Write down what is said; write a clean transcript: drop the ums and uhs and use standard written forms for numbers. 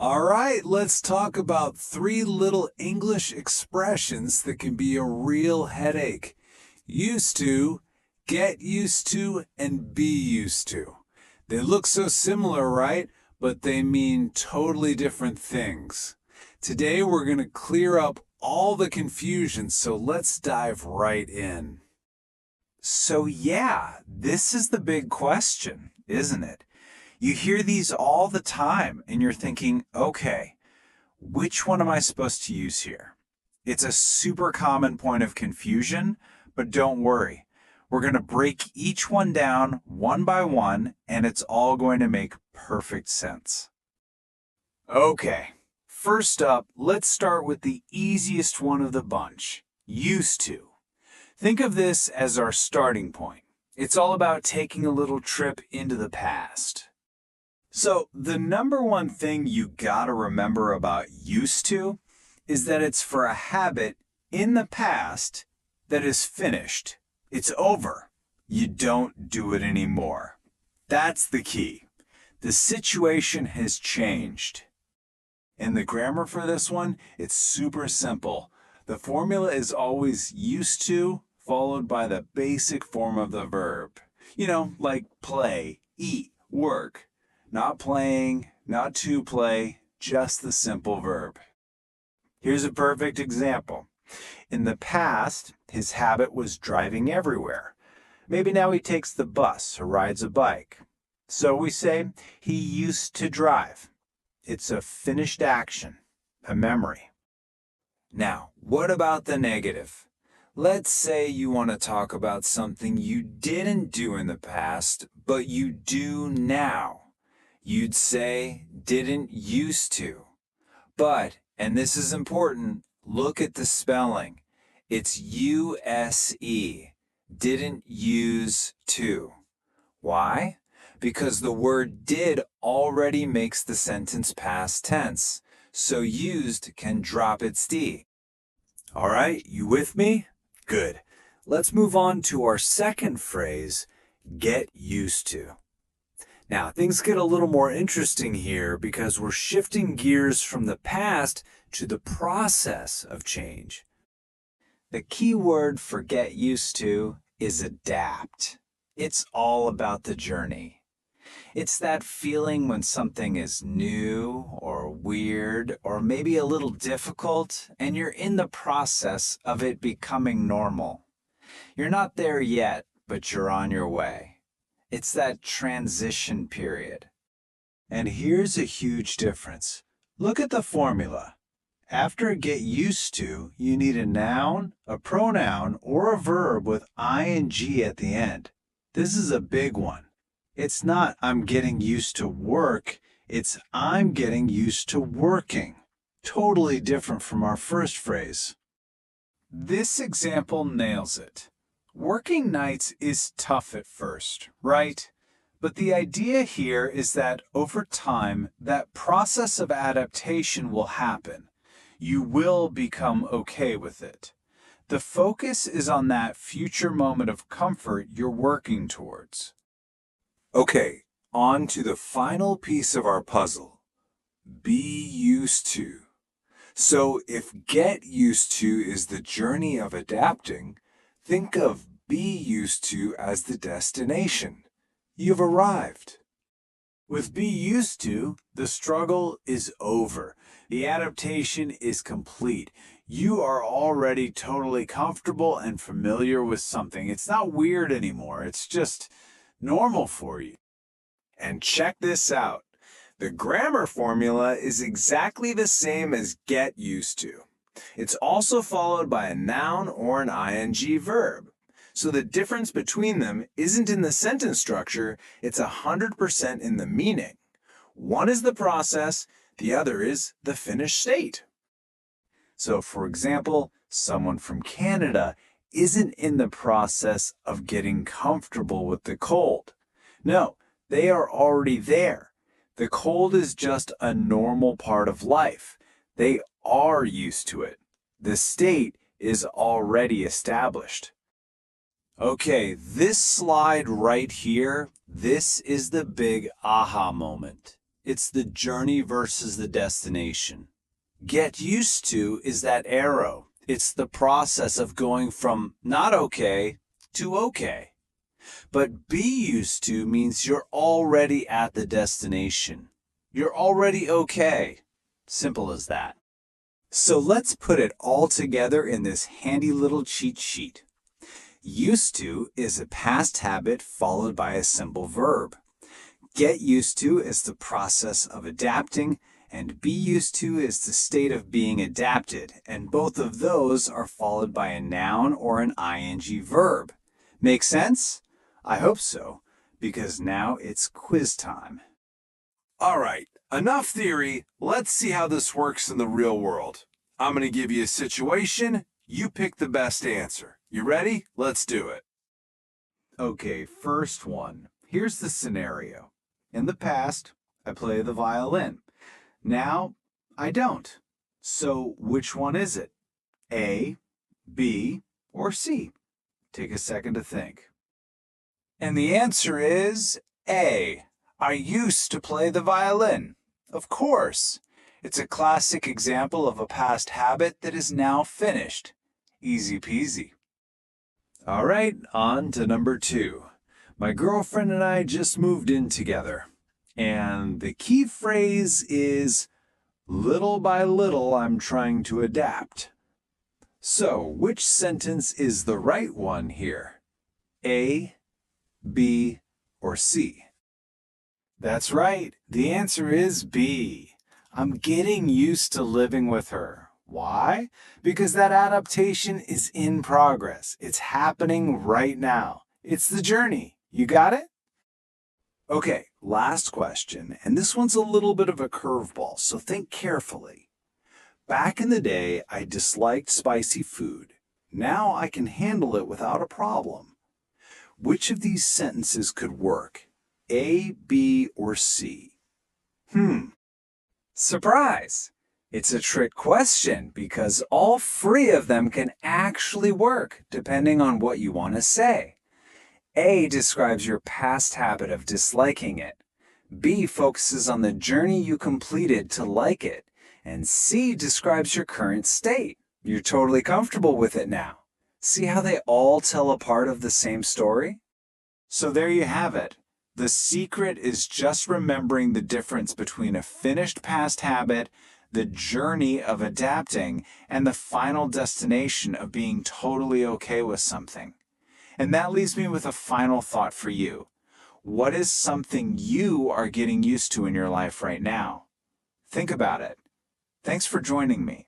All right, let's talk about three little English expressions that can be a real headache. Used to, get used to, and be used to. They look so similar, right? But they mean totally different things. Today we're going to clear up all the confusion, so let's dive right in. So yeah, this is the big question, isn't it? You hear these all the time and you're thinking, okay, which one am I supposed to use here? It's a super common point of confusion, but don't worry. We're going to break each one down one by one, and it's all going to make perfect sense. Okay, first up, let's start with the easiest one of the bunch, used to. Think of this as our starting point. It's all about taking a little trip into the past. So, the number one thing you gotta remember about used to is that it's for a habit in the past that is finished. It's over. You don't do it anymore. That's the key. The situation has changed. And the grammar for this one, it's super simple. The formula is always used to followed by the basic form of the verb. Like play, eat, work. Not playing, not to play, just the simple verb. Here's a perfect example. In the past, his habit was driving everywhere. Maybe now he takes the bus or rides a bike. So we say, he used to drive. It's a finished action, a memory. Now, what about the negative? Let's say you want to talk about something you didn't do in the past, but you do now. You'd say didn't used to. But, and this is important, look at the spelling. It's U-S-E. Didn't use to. Why? Because the word did already makes the sentence past tense. So used can drop its D. All right, you with me? Good. Let's move on to our second phrase, get used to. Now, things get a little more interesting here because we're shifting gears from the past to the process of change. The key word for get used to is adapt. It's all about the journey. It's that feeling when something is new or weird or maybe a little difficult and you're in the process of it becoming normal. You're not there yet, but you're on your way. It's that transition period. And here's a huge difference. Look at the formula. After get used to, you need a noun, a pronoun, or a verb with ing at the end. This is a big one. It's not I'm getting used to work, it's I'm getting used to working. Totally different from our first phrase. This example nails it. Working nights is tough at first, right? But the idea here is that over time, that process of adaptation will happen. You will become okay with it. The focus is on that future moment of comfort you're working towards. Okay, on to the final piece of our puzzle. Be used to. So if get used to is the journey of adapting, think of be used to as the destination. You've arrived. With be used to, the struggle is over. The adaptation is complete. You are already totally comfortable and familiar with something. It's not weird anymore. It's just normal for you. And check this out. The grammar formula is exactly the same as get used to. It's also followed by a noun or an ing verb. So the difference between them isn't in the sentence structure, it's 100% in the meaning. One is the process, the other is the finished state. So for example, someone from Canada isn't in the process of getting comfortable with the cold. No, they are already there. The cold is just a normal part of life. They are used to it. The state is already established. Okay, this slide right here, this is the big aha moment. It's the journey versus the destination. Get used to is that arrow. It's the process of going from not okay to okay. But be used to means you're already at the destination. You're already okay. Simple as that. So let's put it all together in this handy little cheat sheet. Used to is a past habit followed by a simple verb. Get used to is the process of adapting, and be used to is the state of being adapted, and both of those are followed by a noun or an ing verb. Make sense? I hope so, because now it's quiz time. All right, enough theory. Let's see how this works in the real world. I'm going to give you a situation. You pick the best answer. You ready? Let's do it. Okay, first one. Here's the scenario. In the past, I play the violin. Now, I don't. So, which one is it? A, B, or C? Take a second to think. And the answer is A. I used to play the violin. Of course. It's a classic example of a past habit that is now finished. Easy peasy. All right, on to number 2. My girlfriend and I just moved in together. And the key phrase is, little by little I'm trying to adapt. So, which sentence is the right one here? A, B, or C? That's right. The answer is B. I'm getting used to living with her. Why? Because that adaptation is in progress. It's happening right now. It's the journey. You got it? Okay, last question, and this one's a little bit of a curveball, so think carefully. Back in the day, I disliked spicy food. Now I can handle it without a problem. Which of these sentences could work? A, B, or C? Surprise! It's a trick question because all 3 of them can actually work depending on what you want to say. A describes your past habit of disliking it. B focuses on the journey you completed to like it. And C describes your current state. You're totally comfortable with it now. See how they all tell a part of the same story? So there you have it. The secret is just remembering the difference between a finished past habit, the journey of adapting, and the final destination of being totally okay with something. And that leaves me with a final thought for you. What is something you are getting used to in your life right now? Think about it. Thanks for joining me.